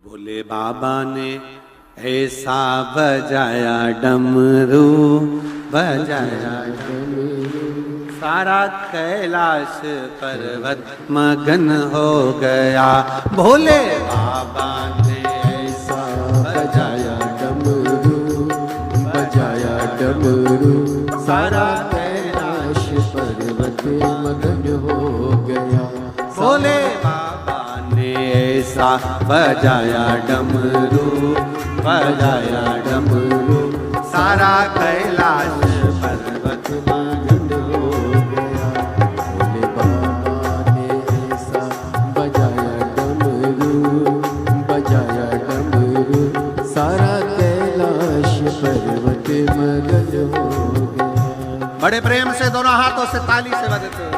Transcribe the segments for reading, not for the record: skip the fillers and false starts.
भोले बाबा ने ऐसा बजाया डमरू, बजाया डमरू, सारा कैलाश पर्वत मगन हो गया। भोले बाबा ने ऐसा बजाया डमरू, बजाया डमरू, सारा कैलाश पर्वत मगन हो गया। भोले बाबा ने ऐसा बजाया डमरू, बजाया डमरू, सारा कैलाश पर्वत मगन हो गया। भोले बाबा ने ऐसा बजाया डमरू, बजाया डमरू, सारा कैलाश पर्वत मगन हो गया। बड़े प्रेम से दोनों हाथों से ताली से बजाते हो।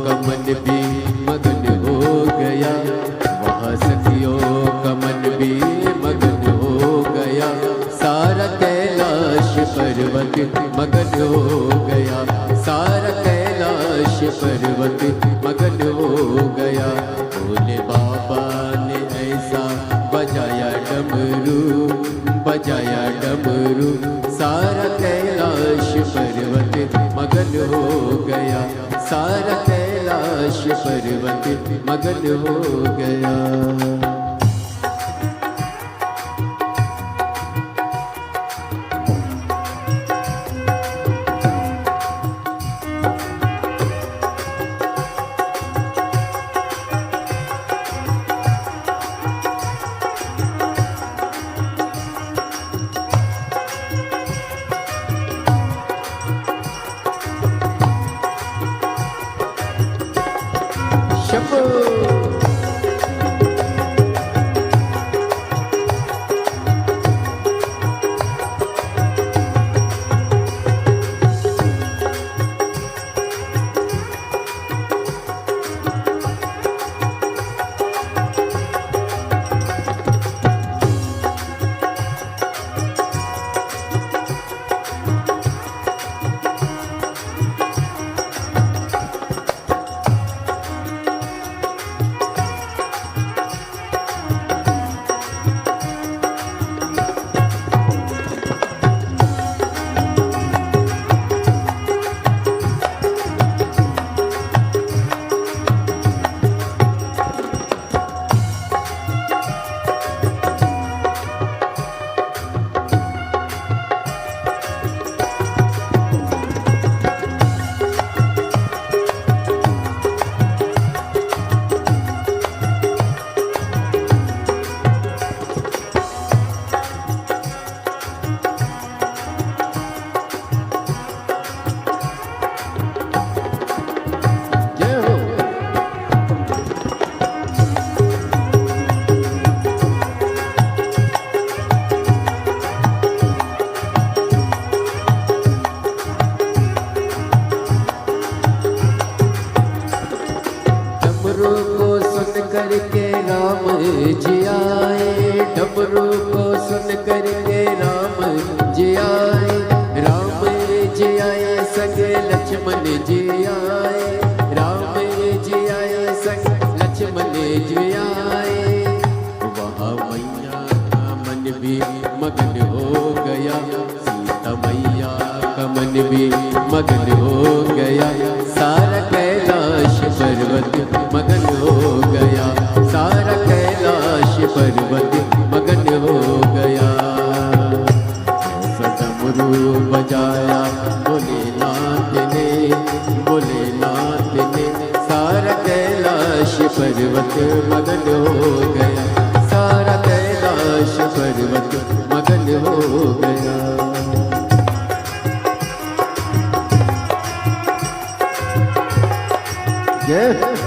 का मन भी मगन हो गया, वहाँ सखियों का मन भी मगन हो गया। सारा कैलाश पर्वत मगन हो गया, सारा कैलाश पर्वत मगन हो गया। भोले बाबा ने ऐसा बजाया डमरू, बजाया डमरू, सारा कैलाश पर्वत मगन हो गया, सारा कैलाश पर्वत मगन हो गया। जी आए, डमरू को सुन करके राम जी आए, राम जी आए सगे लक्ष्मण जी आए, राम जी आए सगे लक्ष्मण जी आए। वहाँ मैया का मन भी मगन हो गया, सीता मैया का मन भी मगन हो गया, सारा कैलाश पर्वत मगन हो गया, सारा कैलाश पर्वत मगन हो गया। डमरू बजाया भोलेनाथ ने, भोलेनाथ ने, सारा कैलाश पर्वत मगन हो गया, सारा कैलाश पर्वत मगन हो गया। जय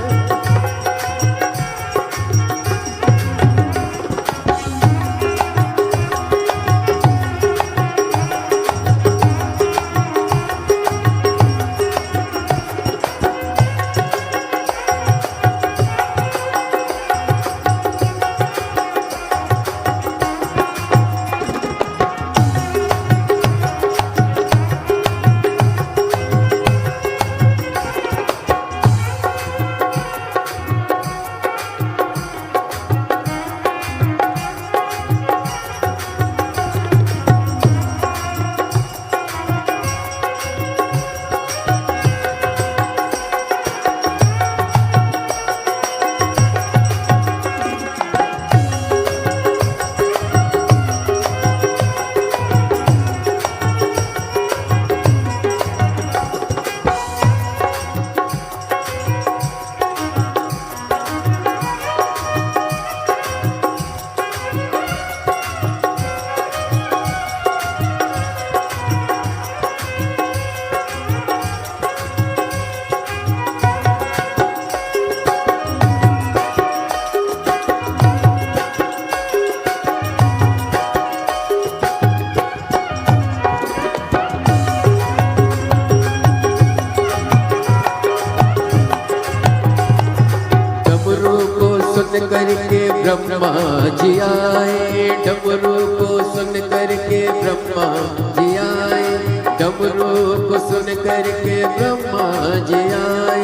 करके ब्रह्मा जी आए, डमरू को सुन करके ब्रह्मा जी आए, डमरू को सुन करके ब्रह्मा जी आए,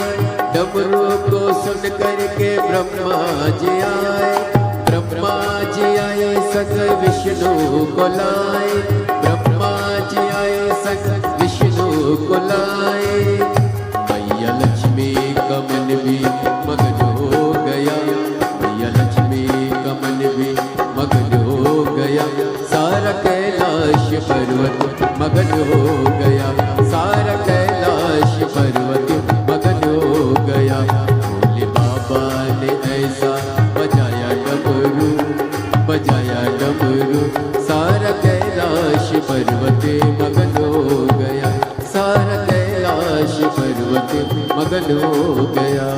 डमरू को सुन करके ब्रह्मा जी आए, ब्रह्मा जी आए सग विष्णु को लाए, ब्रह्मा जी आए सग विष्णु को लाए। मैया लक्ष्मी का मन भी मगन हो गया, लक्ष्मी का मन भी मगन हो गया, सारा कैलाश पर्वत मगन हो गया, सारा कैलाश पर्वत मगन हो गया। भोले बाबा ने ऐसा बजाया डमरू, बजाया डमरू, सारा कैलाश पर्वत मगन हो गया, सारा कैलाश पर्वत मगन हो गया।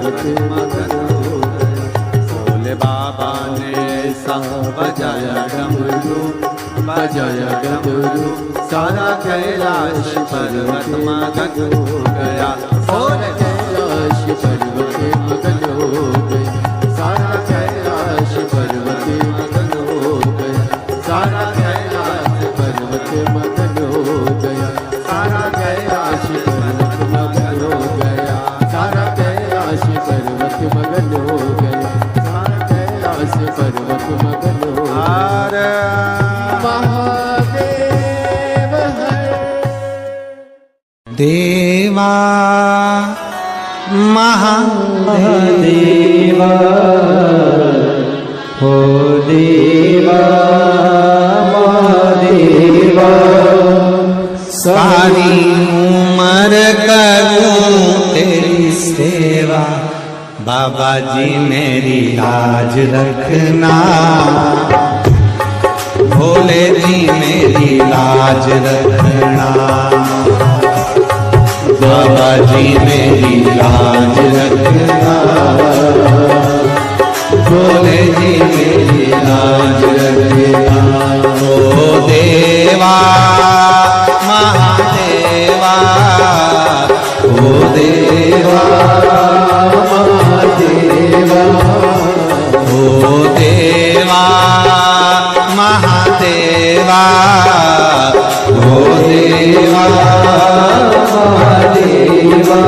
पर्वत मगन हो गया। भोले बाबा ने ऐसा बजाया डमरू, बजाया डमरू, सारा कैलाश पर्वत मगन हो गया। सारा कैलाश पर्वत मगन हो गया। सारा कैलाश पर्वत मगन हो गया। सारा कैलाश पर्वत मगन हो गया। सारा कैलाश पर्वत मगन हो गया। सारा कैलाश पर्वत मगन हो गया। सारा कैलाश पर्वत मगन हो गया। महादेव हर देवा महादेवा हो देवा महादेवा। सारी उम्र करूं तेरी सेवा, बाबा जी मेरी लाज रखना, भोले जी मेरी लाज रखना, बाबा जी मेरी लाज रखना, भोले जी मेरी लाज रखना। ओ देवा महादेवा, ओ देवा महादेवा, ओ देवा महादेवा, ओ देवा महादेवा।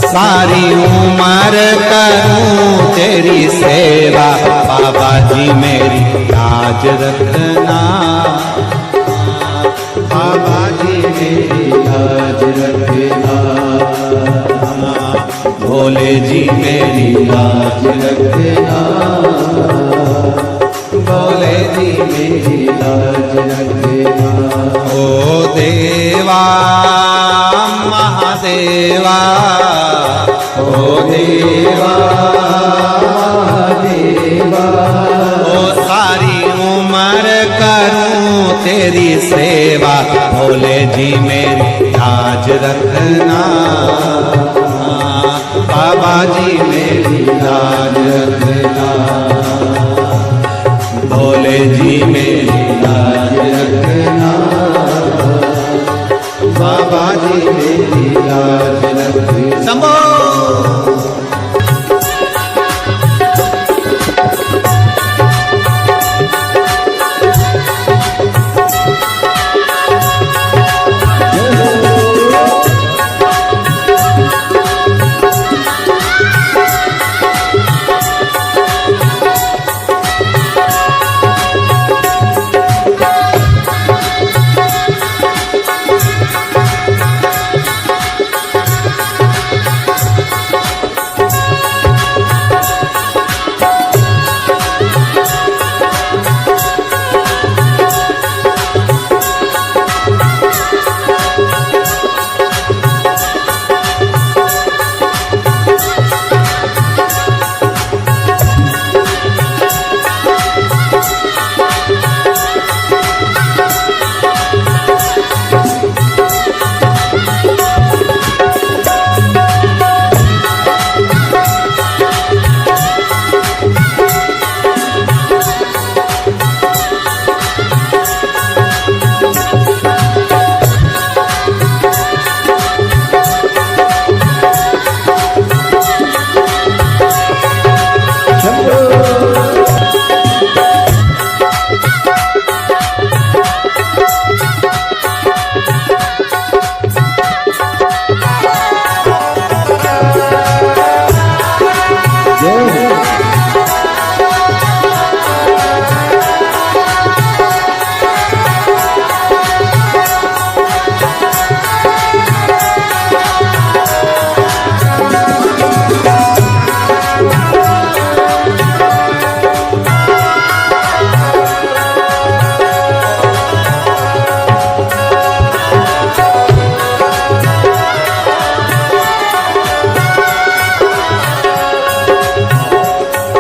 सारी उम्र करूं तेरी सेवा, बाबा जी मेरी लाज रखना, बाबा जी मेरी लाज रखना, भोले जी मेरी लाज रखना, भोले जी मेरी लाज रखना। ओ देवा महादेवा, ओ देवा महादेवा। ओ सारी उम्र करूं तेरी सेवा, भोले जी मेरी लाज रखना, बाबा जी मेरी लाज रखना, भोले जी मेरी लाज रखना, बाबा जी मेरी लाज रखना। शंभो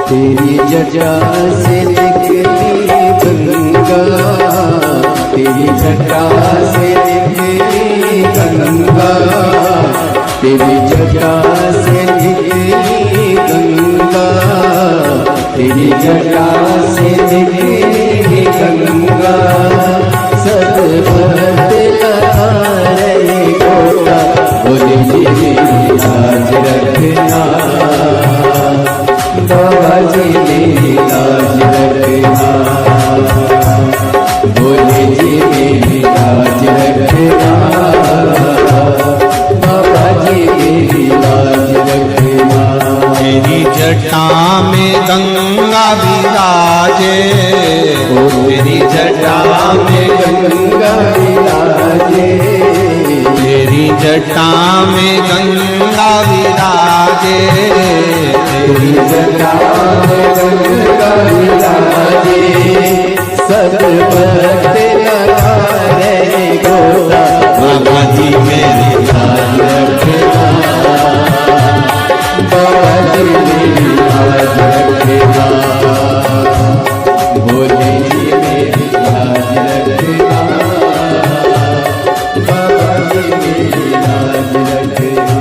तेरी जटा से निकली गंगा, तेरी जटा से निकली गंगा, तेरी जटा से निकली बाबा जी मेरी लाज रखना, भोले जी मेरी लाज रखना, बाबा जी मेरी लाज रखना। तेरी जटा में गंगा विराजे, तेरी जटा में गंगा विराजे, तेरी जटा में गंगा विराजे, तेरी जटा में गंगा विराजे, सब भक्त लगारे गोरा, बाबा जी मेरी लाज रखना, बाबा जी मेरी लाज रखना, भोले जी मेरी लाज रखना, बाबा जी मेरी लाज रखना।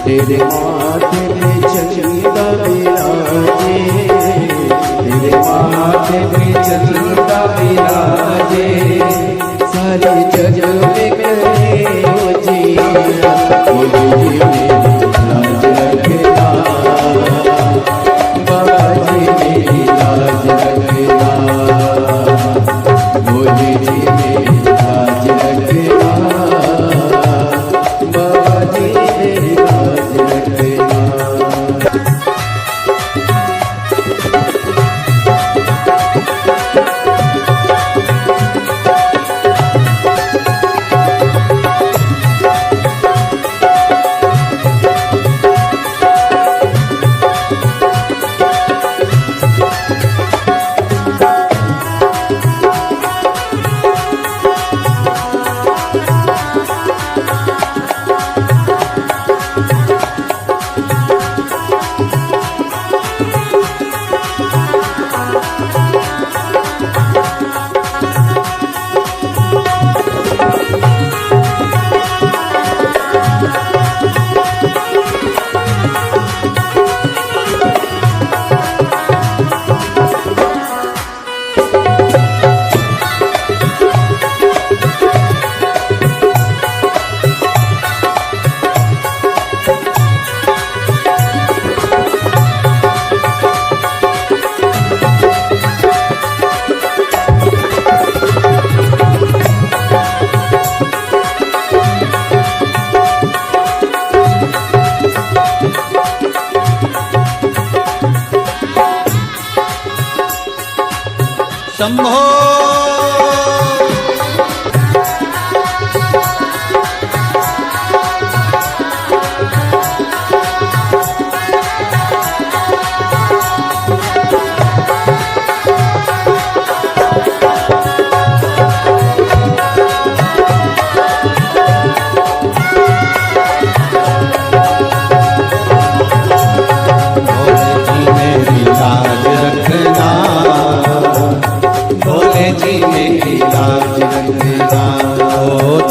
तेरे माथे पे चंदा विराजे, तेरे माथे पे चंदा विराजे, सारे जग में करे हो जिया, भोले जी मेरी लाज रखना, बाबा जी मेरी लाज रखना, भोले जी मेरी लाज रखना, बाबा जी मेरी लाज रखना। शंभो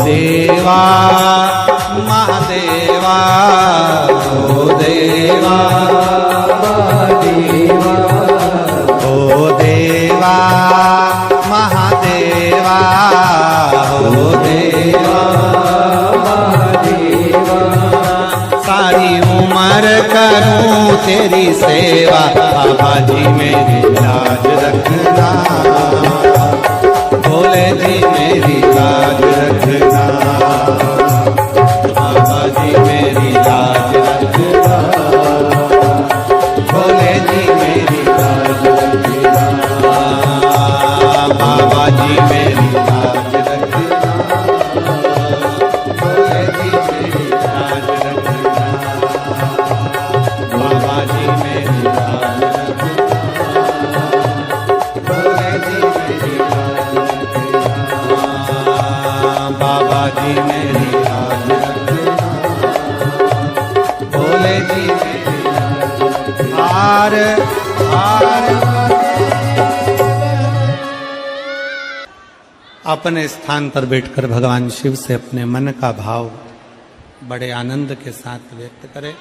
देवा महादेवा ओ देवा महादेवा ओ देवा महादेवा ओ देवा महादेवा सारी उम्र करूं तेरी सेवा बाबा जी मेरी लाज रखना भोले जी मेरी लाज रखना बाबा जी मेरी लाज रखना भोले जी मेरी लाज रखना बाबा जी मेरी लाज रखना भोले जी मेरी लाज रखना बाबा जी मेरी लाज रखना भोले जी मेरी लाज रखना बाबा जी मेरी लाज रखना भोले जी मेरी लाज रखना। हार अपने स्थान पर बैठकर भगवान शिव से अपने मन का भाव बड़े आनंद के साथ व्यक्त करें।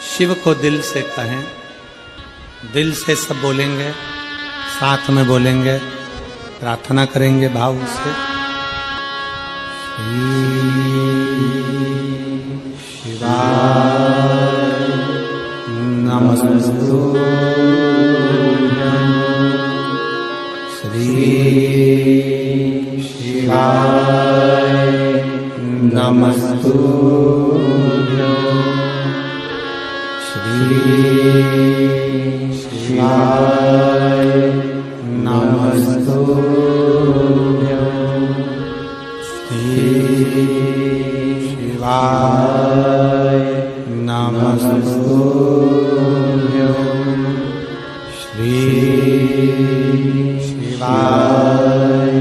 शिव को दिल से कहें, दिल से सब बोलेंगे, साथ में बोलेंगे, प्रार्थना करेंगे भाव से। शिवाय नमस्तुभ्यं श्री शिवाय नमस्तुभ्यं श्री शिवाय नमस्तुभ्यं श्री शिवाय नमस्तुभ्यं श्री शिवाय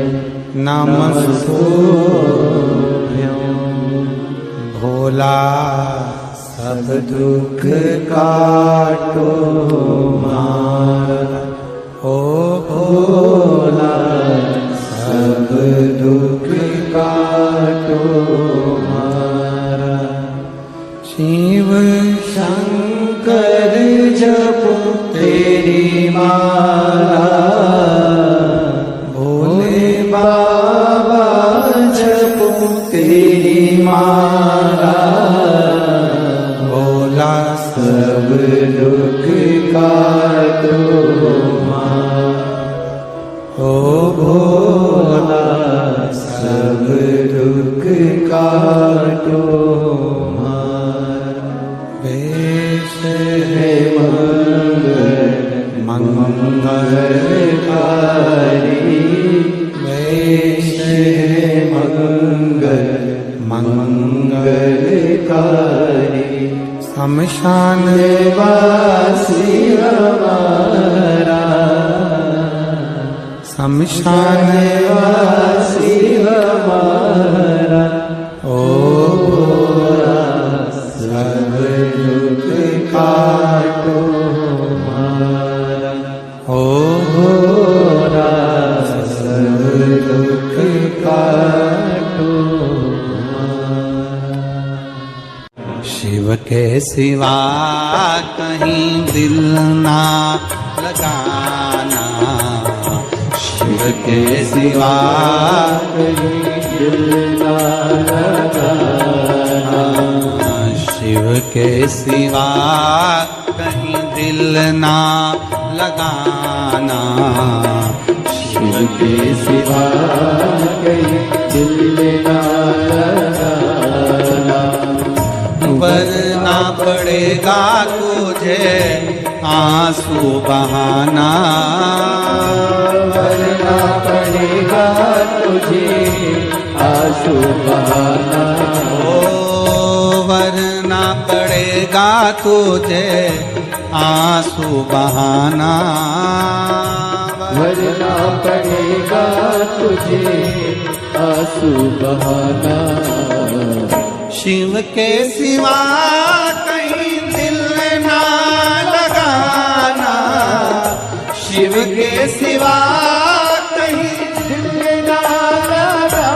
नमस्तुभ्यं भोला सब दुख काटो मारा ओ भोला सब दुख काटो मारा शिव शंकर जपो तेरी माला भोले बाबा जपो तेरी माला भोला सब दुख काटो ओ भोला सब दुख काटो वेश है मंगलकारी वेश है मंगलकारी शमशान वासी हमारा शमशान वासी हमारा ओ भोला सब दुख काटो हमारा ओ भोला सब दुख काटो हमारा। शिव के सिवा कहीं दिल ना लगाना शिव के सिवा कहीं दिल ना लगाना शिव के सिवा कहीं दिल ना लगाना शिव के सिवा कहीं दिल ना लगाना वरना पड़ेगा तुझे आंसू बहाना वरना पड़ेगा तुझे आंसू बहाना ओ वरना पड़ेगा तुझे आंसू बहाना वरना पड़ेगा तुझे आंसू बहाना शिव के सिवा कहीं दिल ना लगाना शिव के सिवा कहीं दिल ना लगाना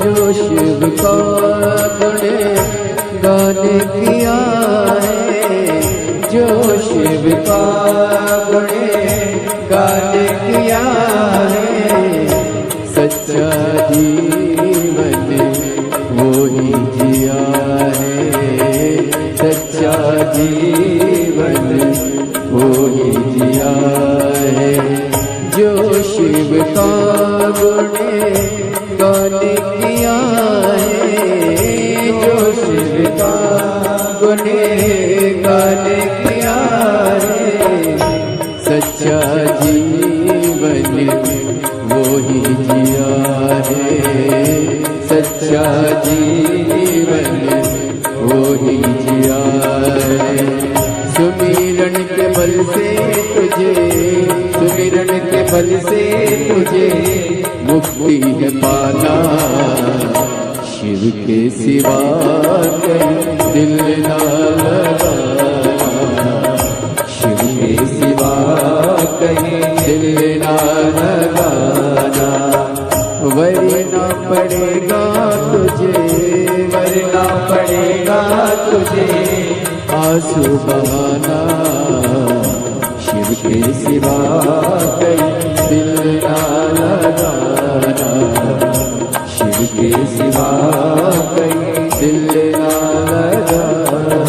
जो शिव का गुण गाने किया है, जो शिव का गुण गाने किया है, सच्चा जीवन वो ही जिया है, सच्चा जीवन वो ही जिया है। जो शिव का गुण गाने किया है, जो शिव का गुण गाने किया है, सच्चा जीवन वो ही जिया है, सच्चा जीवन वो ही जिया है। सुमिरन के बल से तुझे, सुमिरन के बल से तुझे मुक्ति है पाना, शिव के सिवा कहीं दिल ना लगाना, शिव के सिवा कहीं दिल ना लगाना। वरना पड़ेगा तुझे, वरना पड़ेगा तुझे आंसू बहाना, शिव के सिवा कहीं दिल ना लगाना, शिव के सिवा कहीं दिल ना लगाना।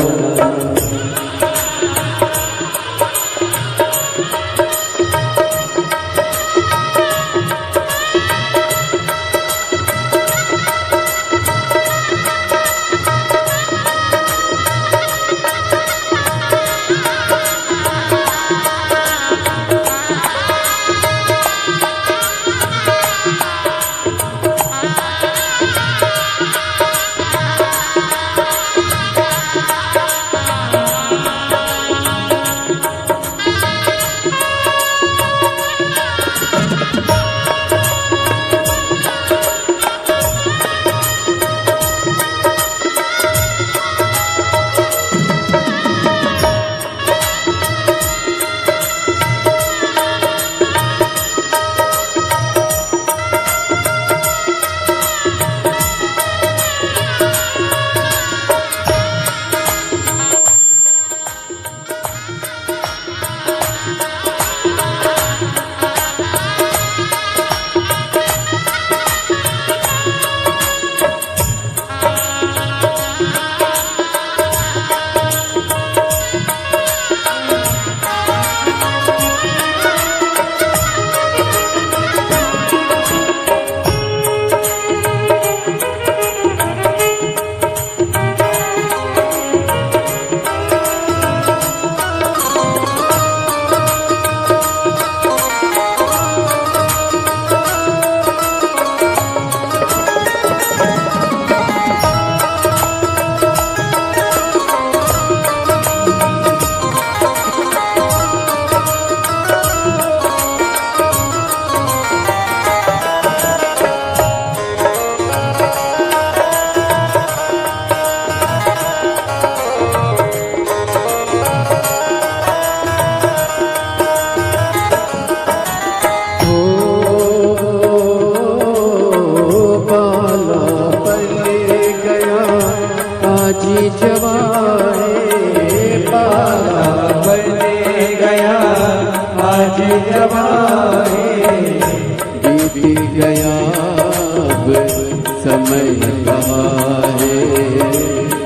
समय कहाँ है,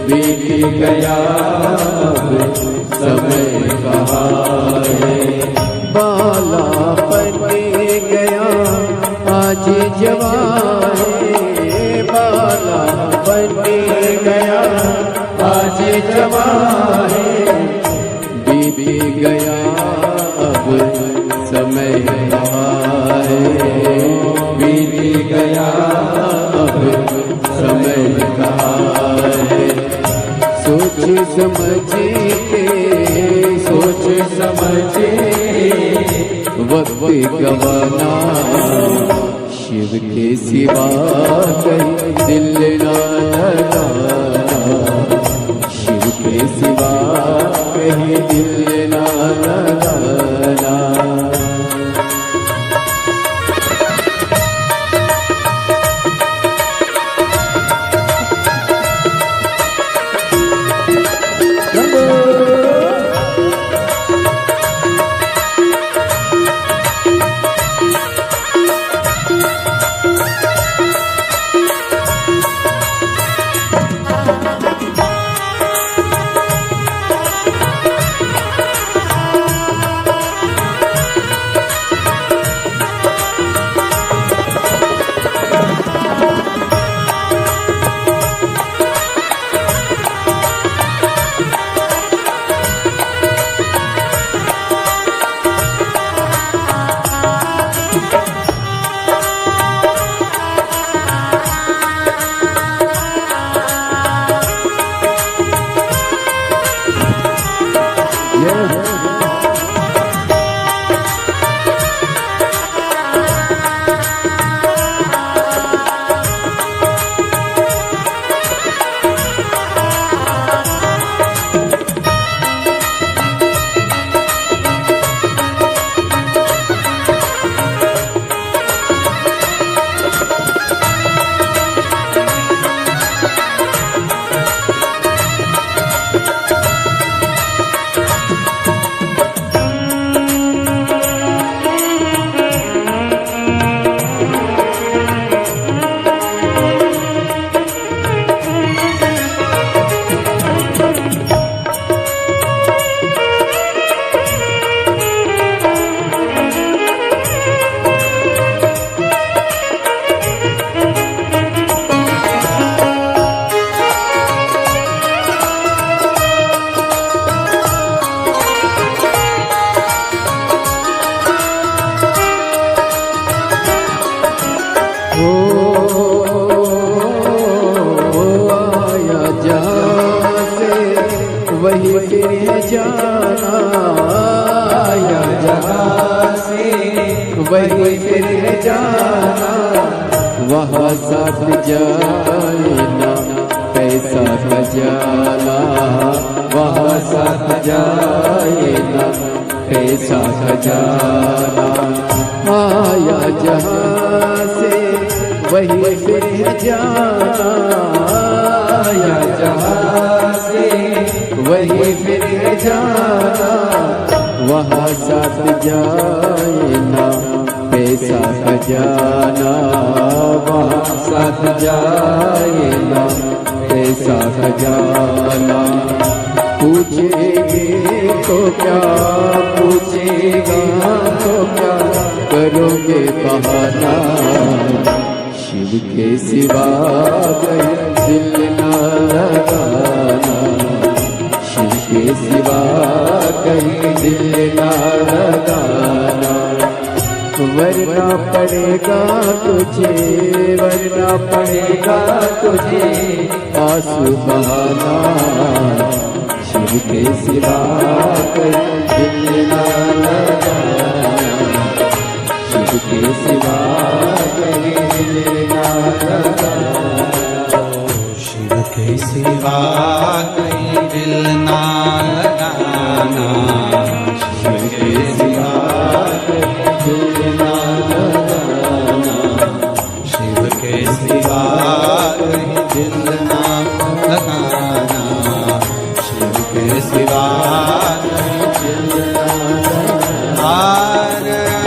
बीत गया अब समय कहाँ है। बालापन गया आज जवान है, बालापन गया आज जवान है। बीत गया अब समय कहाँ है, बीत गया अब समय कहाँ है। सोच समझ के, सोच समझ वक्त गवाना, शिव के सिवा कहीं दिल ना लगाना, शिव के सिवा कहीं दिल ना लगाना। वही फिर जाना, आया जहाँ से वही फिर जाना। वहाँ साथ जाए ना पैसा खजाना, वहाँ साथ जाए ना पैसा खजाना। आया जहाँ से वही फिर जाना, आया जहाँ से वही फिर जाना। वहाँ साथ जाए ना पैसा खजाना, वहाँ साथ जाए ना पैसा खजाना। पूछेंगे तो क्या, पूछेगा तो क्या, करोगे बहाना। शिव के सिवा कहीं दिल ना लगाना, शिव के सिवा कहीं दिल ना लगाना। वरना पड़ेगा तुझे, वरना पड़ेगा तुझे आंसू बहाना। शिव के सिवा कहीं दिल ना लगाना, शिव के सिवा कहीं दिल ना लगाना। शिव के सिवा कहीं दिल ना लगाना, शिव के सिवा कहीं दिल ना लगाना। शिव के सिवा कहीं दिल ना लगाना, शिव के सिवा कहीं दिल ना लगाना।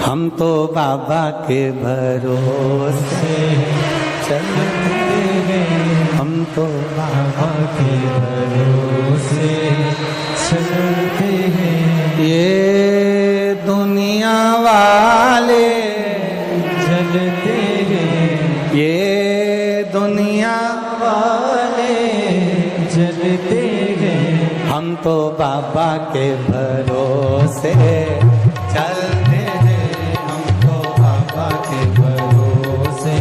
हम तो बाबा के भरोसे चलते हैं, हम तो बाबा के भरोसे चलते हैं। ये दुनिया वाले चलते हैं, ये दुनिया वाले चलते हैं, हम तो बाबा के भरोसे चलते हैं, हम तो बाबा के भरोसे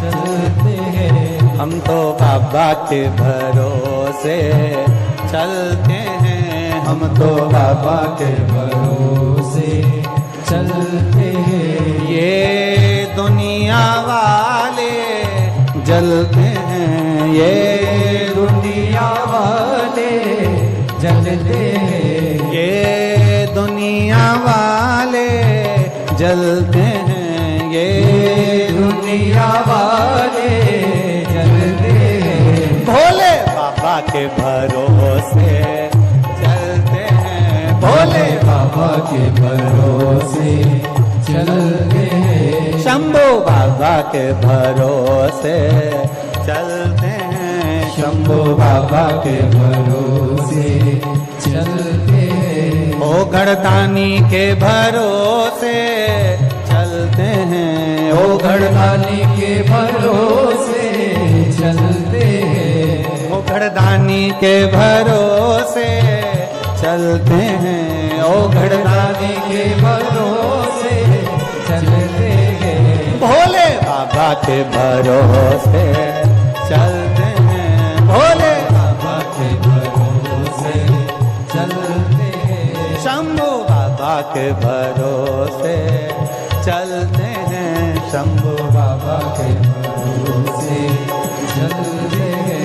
चलते हैं, हम तो बाबा के भरोसे चलते हैं, हम तो बाबा के भरोसे चलते हैं। ये दुनिया वाले जलते हैं, ये दुनिया वाले जलते हैं, ये दुनिया वाले जलते हैं, ये दुनिया वाले जलते हैं। भोले बाबा के भरोसे चलते हैं, भोले बाबा के भरोसे चलते हैं, शंभू बाबा के भरोसे चलते हैं, शंभू बाबा के भरोसे चलते हैं। ओ गढ़दानी के भरोसे चलते हैं, ओ गढ़दानी के भरोसे चलते हैं, ओ गढ़दानी के भरोसे चलते हैं, ओ गढ़दानी के भरोसे चलते हैं। भोले बाबा के भरोसे चलते हैं, भोले बाबा के भरोसे चलते हैं, शंभू बाबा के भरोसे चलते हैं, शंभू बाबा के भरोसे चलते हैं।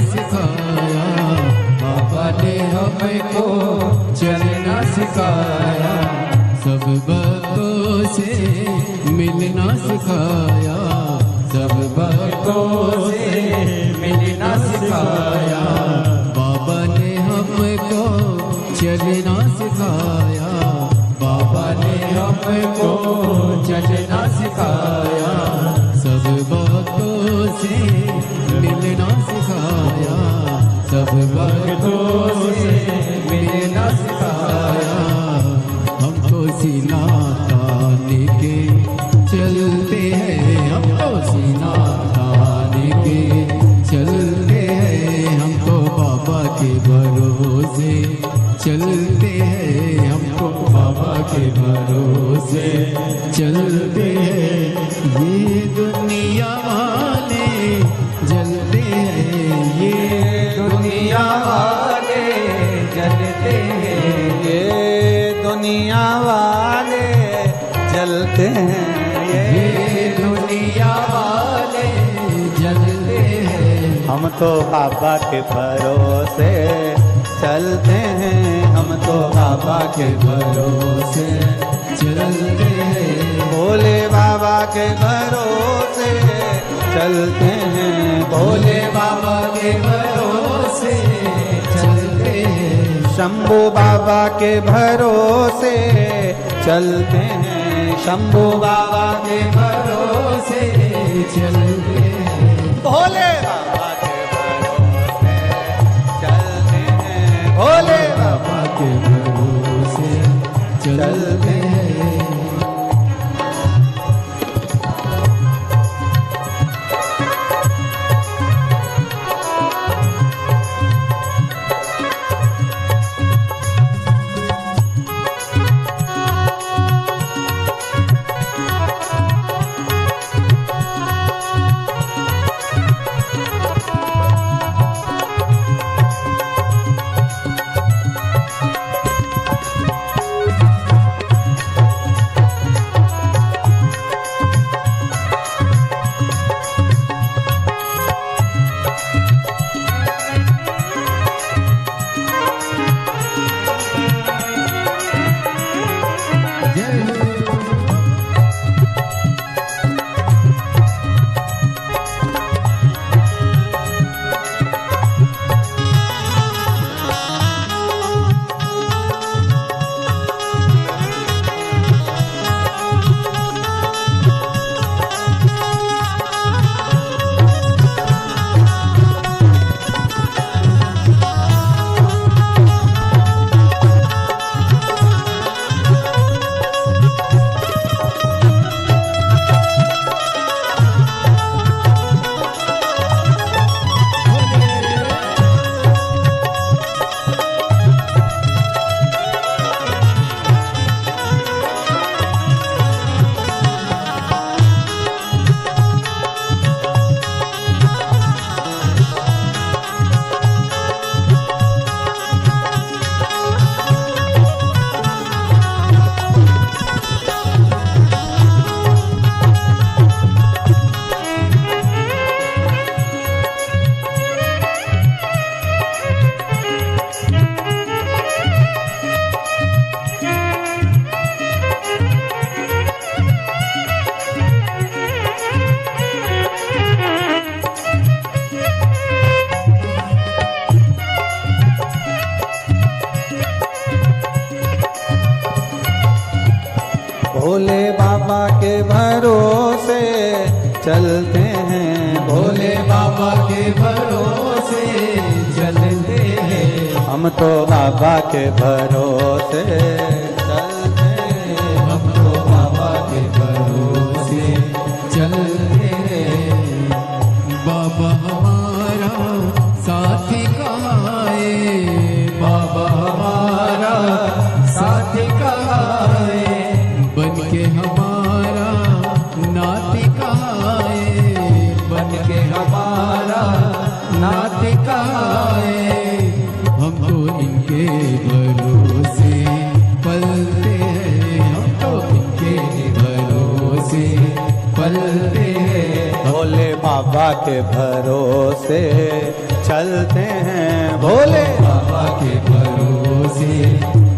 सिखाया, बाबा ने हमको चलना सिखाया, सब भक्तों से मिलना सिखाया, सब भक्तों से मिलना सिखाया, बाबा ने हमको चलना सिखाया, बाबा ने हमको चलना सिखाया, सब भक्तों से मिलना सिखाया, सब भक्तों से मिलना सिखाया, हमको सीना तान के चलते हैं, हमको सीना तान के चलते हैं, हमको बाबा के भरोसे चलते हैं, हमको बाबा के भरोसे चलते हैं, ये दुनिया वाले जलते हैं, ये दुनिया वाले जलते हैं, ये दुनिया वाले जलते हैं, ये दुनिया वाले जलते हैं, हम तो बाबा के भरोसे चलते हैं, हम तो बाबा के भरोसे चलते हैं, भोले बाबा के भरोसे चलते हैं, भोले बाबा के भरोसे चलते हैं, शंभू बाबा के भरोसे चलते हैं, शंभू बाबा के भरोसे चलते हैं, भोले बाबा के भरोसे चलते हैं, भोले बाबा के भरोसे चलते हैं। भोले बाबा के भरोसे चलते हैं, भोले बाबा के भरोसे चलते हैं, हम तो बाबा के भरोसे चलते हैं, हम तो बाबा के भरोसे चलते हैं, बाबा हमारा साथी कहाँ है, बाबा हमारा साथी कहाँ है, बन के हमारा नाती कहाँ है, बन के हमारा नाती कहाँ है, हम तो इनके भरोसे पलते हैं, हम तो इनके भरोसे पलते हैं, भोले बाबा के भरोसे चलते हैं भोले बाबा के भरोसे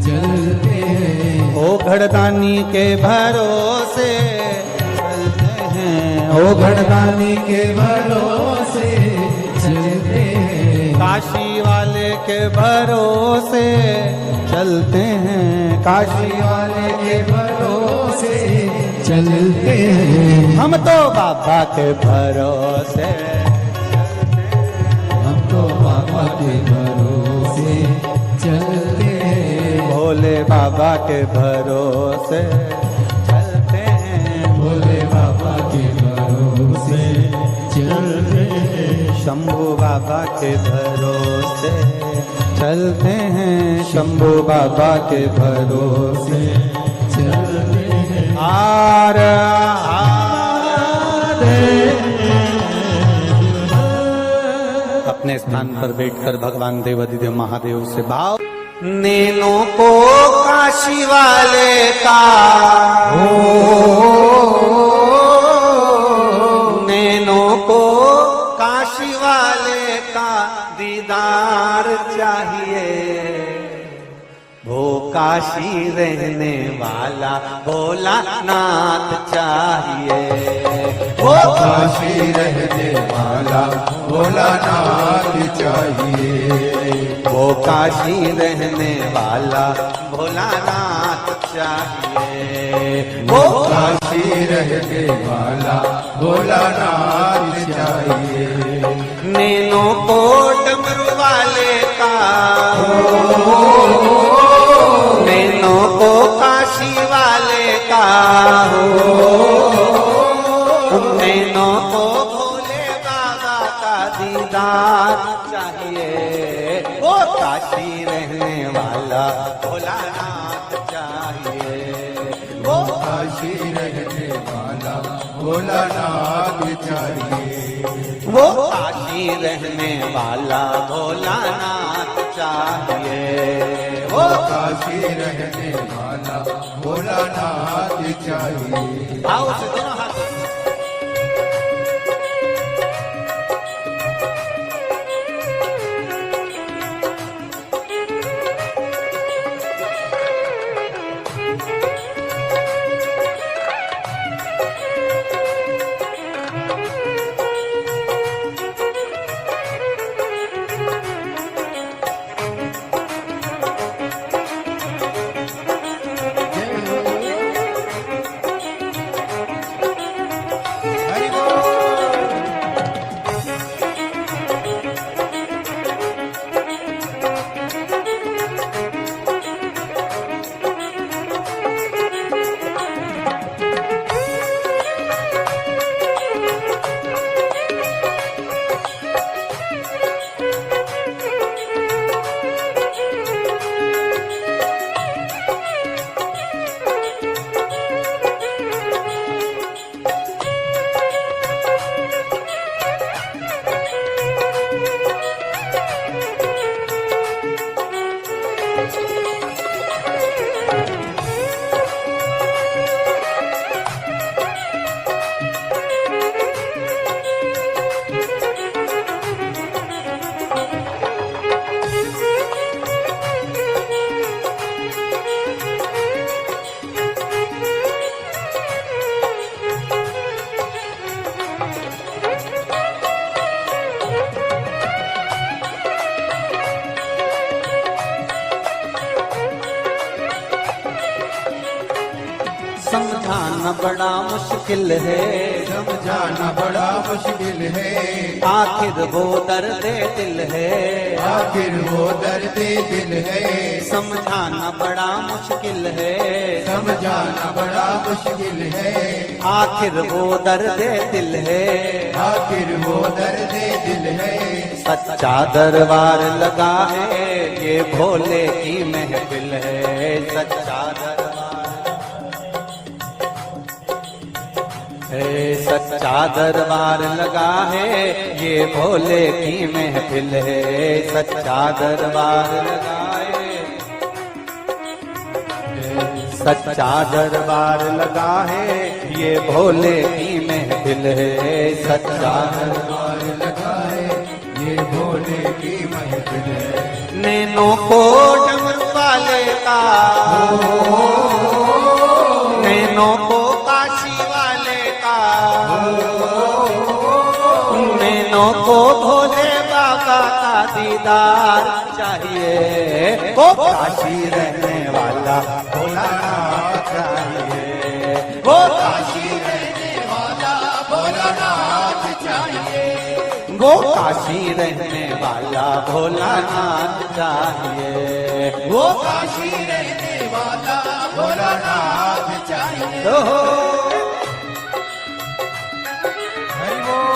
चलते हैं। ओ घड़दानी के भरोसे चलते हैं, ओ घड़दानी के भरोसे चलते हैं। काशी वाले के भरोसे चलते हैं, काशी वाले के भरोसे चलते हैं। हम तो बाबा के भरोसे, हम तो बाबा के भरोसे चलते हैं। भोले बाबा के भरोसे चलते हैं, भोले बाबा के भरोसे चलते हैं। शंभू बाबा के भरोसे चलते हैं, शंभू बाबा के भरोसे चलते हैं। आर अपने स्थान पर बैठकर भगवान देवाधिदेव महादेव से भाव। नैनों को काशी वाले का नैनों को काशी वाले का दीदार चाहिए, वो काशी रहने वाला भोलानाथ चाहिए, वो काशी रहने वाला भोलानाथ चाहिए। वो काशी रहने वाला भोलानाथ चाहिए, वो काशी रहने वाला भोलानाथ चाहिए। नैनों को डमरू वाले का, नैनों को काशी वाले का, नैनों को भोले बाबा का दीदार चाहिए, वो काशी रहने वाला भोलानाथ चाहिए, वो काशी रहने वाला भोलानाथ चाहिए। वो काशी रहने वाला भोलानाथ चाहिए, वो काशी रहने वाला भोलानाथ चाहिए। आओ से दोनों हाथ समझाना बड़ा मुश्किल है, समझाना बड़ा मुश्किल है। आखिर वो दर्द दिल है, आखिर वो दर्द दिल है। समझाना बड़ा मुश्किल है, समझाना बड़ा मुश्किल है। आखिर वो दर्द दिल है, आखिर वो दर्द दिल है। सच्चा दरबार लगा है, ये भोले की महफिल है, सच्चा दरबार है, सच्चा दरबार लगा है, ये भोले की महफिल है, सच्चा दरबार लगा है, सच्चा दरबार लगा है, ये भोले की महफिल है, सच्चा दरबार लगा है, ये भोले की महफिल है। नैनों को डमरू वाले का, नैनों को काशी वाले का, नैनों को भोले बाबा का दीदार चाहिए। वो काशी रहने वाला भोलानाथ चाहिए, वो काशी रहने वाला भोलानाथ चाहिए, वो काशी रहने वाला भोलानाथ चाहिए, वो काशी रहने वाला भोलानाथ चाहिए। हरि बोल।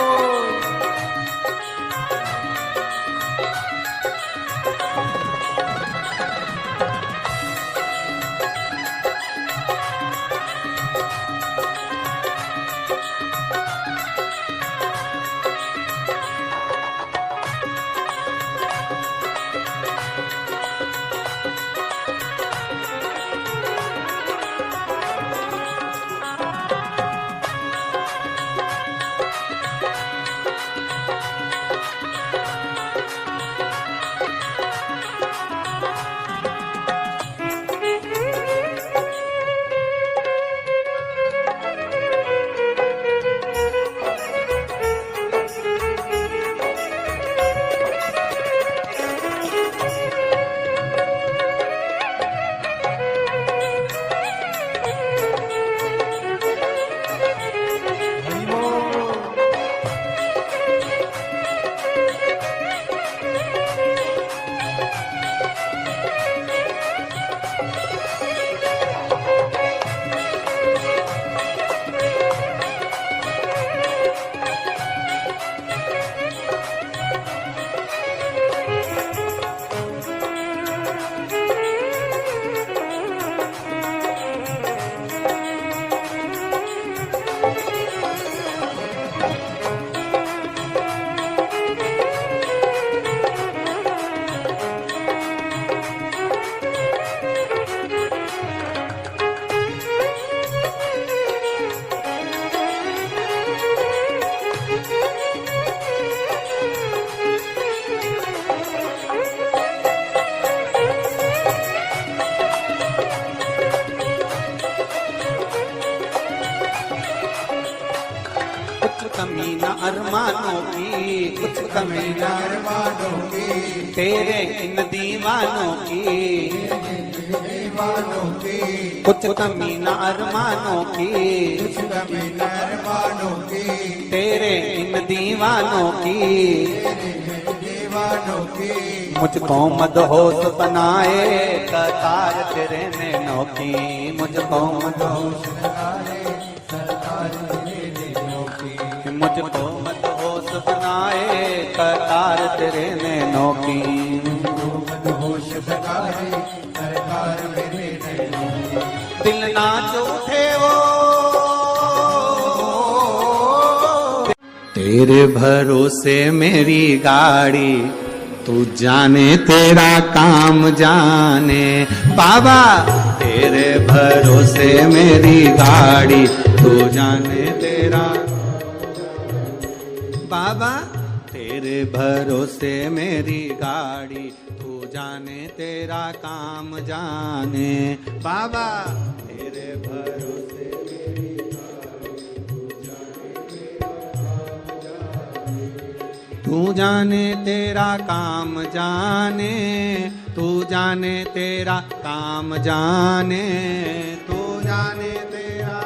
कमी न अरमानों की, कुछ कमी न अरमानों की, तेरे इन दीवानों की, दीवानों की, कुछ कमी न अरमानों की, कुछ कमी न अरमानों की, तेरे इन दीवानों की, दीवानों की। मुझको मदहोश बनाए कतार तेरे नैनों की, मुझको मदहोश लगाए सरकार तेरे नैनों की, मुझको मदहोश बनाए कतार तेरे नैनों की। मदहोश लगाए सरकार मेरे नैनों की। दिल ना उठे वो तेरे भरोसे मेरी गाड़ी, तू जाने तेरा काम जाने बाबा, तेरे भरोसे मेरी गाड़ी, तू जाने तेरा बाबा, तेरे भरोसे मेरी गाड़ी, तू जाने तेरा काम जाने बाबा, तेरे भरोसे मेरी गाड़ी, तू जाने तेरा काम जाने, तू जाने तेरा काम जाने, तू जाने तेरा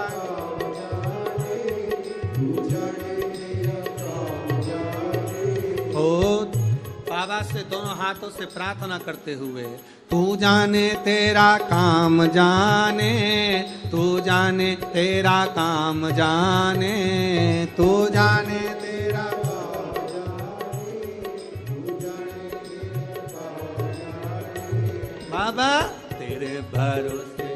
बाबा से दोनों हाथों से प्रार्थना करते हुए, तू जाने तेरा काम जाने, तू जाने तेरा काम जाने, तू जाने तेरा काम जाने, तू जाने तेरा काम जाने बाबा, तेरे भरोसे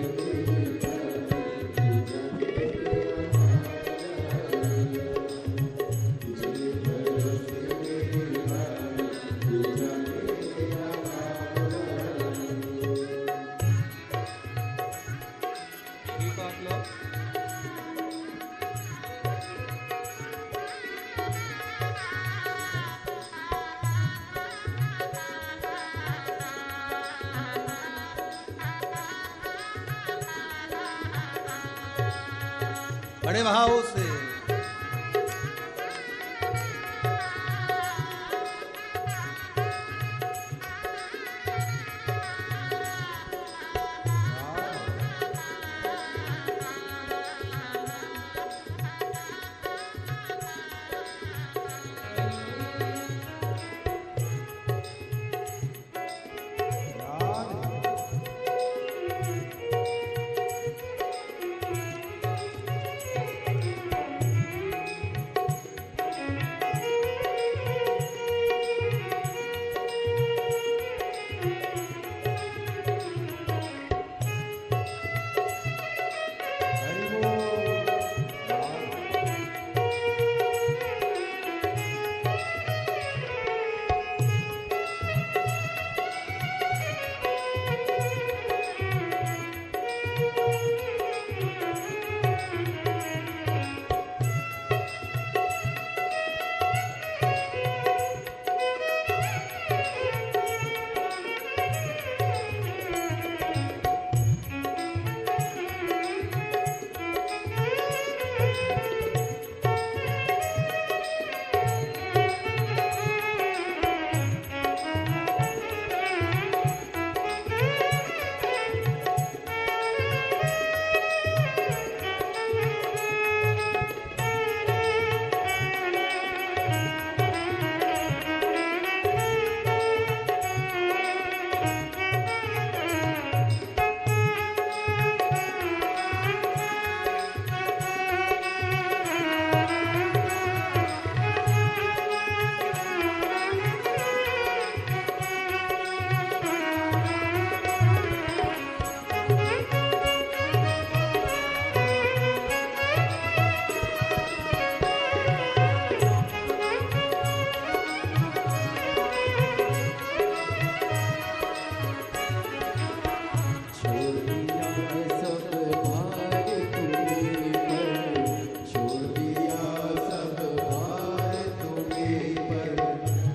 बड़े भाव से